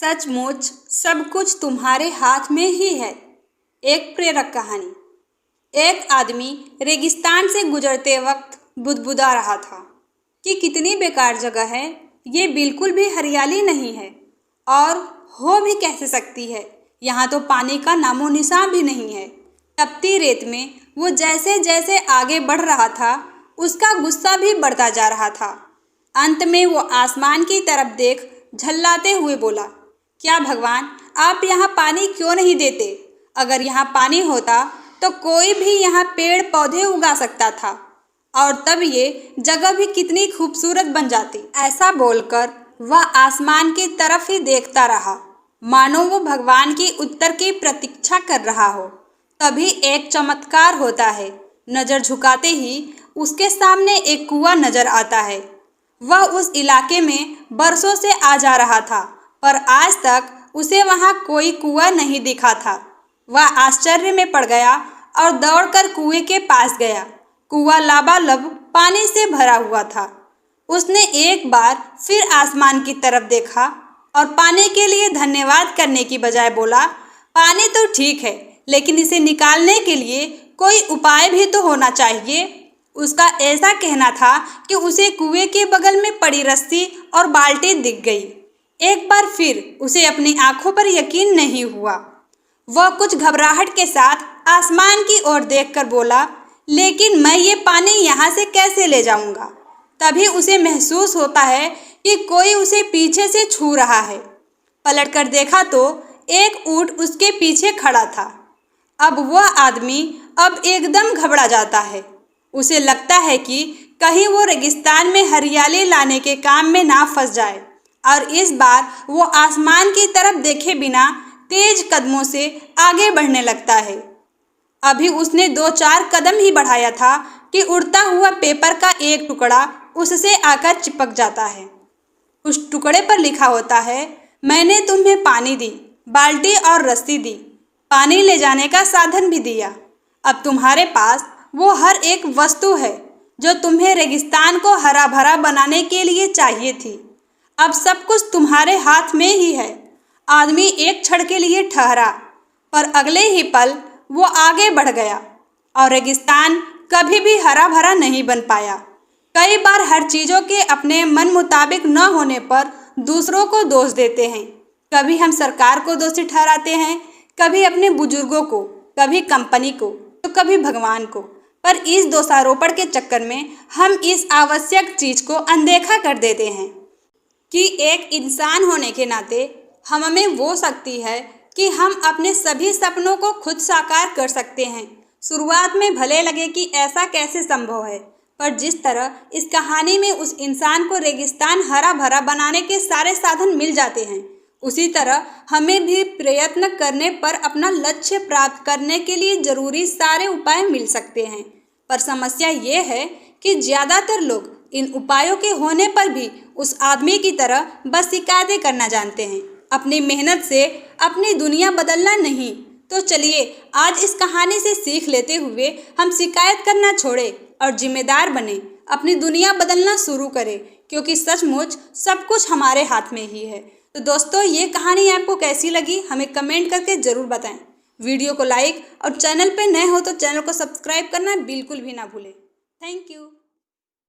सचमुच सब कुछ तुम्हारे हाथ में ही है। एक प्रेरक कहानी। एक आदमी रेगिस्तान से गुजरते वक्त बुदबुदा रहा था कि कितनी बेकार जगह है, ये बिल्कुल भी हरियाली नहीं है और हो भी कैसे सकती है, यहाँ तो पानी का नामो निशान भी नहीं है। तपती रेत में वो जैसे जैसे आगे बढ़ रहा था, उसका गुस्सा भी बढ़ता जा रहा था। अंत में वो आसमान की तरफ देख झल्लाते हुए बोला, क्या भगवान, आप यहाँ पानी क्यों नहीं देते? अगर यहाँ पानी होता तो कोई भी यहाँ पेड़ पौधे उगा सकता था और तब ये जगह भी कितनी खूबसूरत बन जाती। ऐसा बोलकर वह आसमान की तरफ ही देखता रहा, मानो वो भगवान की उत्तर की प्रतीक्षा कर रहा हो। तभी एक चमत्कार होता है। नजर झुकाते ही उसके सामने एक कुआं नजर आता है। वह उस इलाके में बरसों से आ जा रहा था, पर आज तक उसे वहां कोई कुआं नहीं दिखा था। वह आश्चर्य में पड़ गया और दौड़कर कुएं के पास गया। कुआं लबालब पानी से भरा हुआ था। उसने एक बार फिर आसमान की तरफ देखा और पानी के लिए धन्यवाद करने की बजाय बोला, पानी तो ठीक है, लेकिन इसे निकालने के लिए कोई उपाय भी तो होना चाहिए। उसका ऐसा कहना था कि उसे कुएं के बगल में पड़ी रस्सी और बाल्टी दिख गई। एक बार फिर उसे अपनी आंखों पर यकीन नहीं हुआ। वह कुछ घबराहट के साथ आसमान की ओर देखकर बोला, लेकिन मैं ये पानी यहाँ से कैसे ले जाऊँगा? तभी उसे महसूस होता है कि कोई उसे पीछे से छू रहा है। पलटकर देखा तो एक ऊंट उसके पीछे खड़ा था। अब वह आदमी अब एकदम घबरा जाता है। उसे लगता है कि कहीं वो रेगिस्तान में हरियाली लाने के काम में ना फंस जाए और इस बार वो आसमान की तरफ देखे बिना तेज कदमों से आगे बढ़ने लगता है। अभी उसने 2-4 कदम ही बढ़ाया था कि उड़ता हुआ पेपर का एक टुकड़ा उससे आकर चिपक जाता है। उस टुकड़े पर लिखा होता है, मैंने तुम्हें पानी दी, बाल्टी और रस्सी दी, पानी ले जाने का साधन भी दिया। अब तुम्हारे पास वो हर एक वस्तु है जो तुम्हें रेगिस्तान को हरा भरा बनाने के लिए चाहिए थी। अब सब कुछ तुम्हारे हाथ में ही है। आदमी एक क्षण के लिए ठहरा, पर अगले ही पल वो आगे बढ़ गया और रेगिस्तान कभी भी हरा भरा नहीं बन पाया। कई बार हर चीज़ों के अपने मन मुताबिक न होने पर दूसरों को दोष देते हैं। कभी हम सरकार को दोषी ठहराते हैं, कभी अपने बुजुर्गों को, कभी कंपनी को, तो कभी भगवान को। पर इस दोषारोपण के चक्कर में हम इस आवश्यक चीज़ को अनदेखा कर देते हैं कि एक इंसान होने के नाते हम में वो शक्ति है कि हम अपने सभी सपनों को खुद साकार कर सकते हैं। शुरुआत में भले लगे कि ऐसा कैसे संभव है, पर जिस तरह इस कहानी में उस इंसान को रेगिस्तान हरा भरा बनाने के सारे साधन मिल जाते हैं, उसी तरह हमें भी प्रयत्न करने पर अपना लक्ष्य प्राप्त करने के लिए जरूरी सारे उपाय मिल सकते हैं। पर समस्या ये है कि ज़्यादातर लोग इन उपायों के होने पर भी उस आदमी की तरह बस शिकायतें करना जानते हैं, अपनी मेहनत से अपनी दुनिया बदलना नहीं। तो चलिए आज इस कहानी से सीख लेते हुए हम शिकायत करना छोड़ें और जिम्मेदार बने, अपनी दुनिया बदलना शुरू करें, क्योंकि सचमुच सब कुछ हमारे हाथ में ही है। तो दोस्तों, ये कहानी आपको कैसी लगी हमें कमेंट करके ज़रूर बताएं। वीडियो को लाइक और चैनल पे नए हो तो चैनल को सब्सक्राइब करना बिल्कुल भी ना भूलें। Thank you.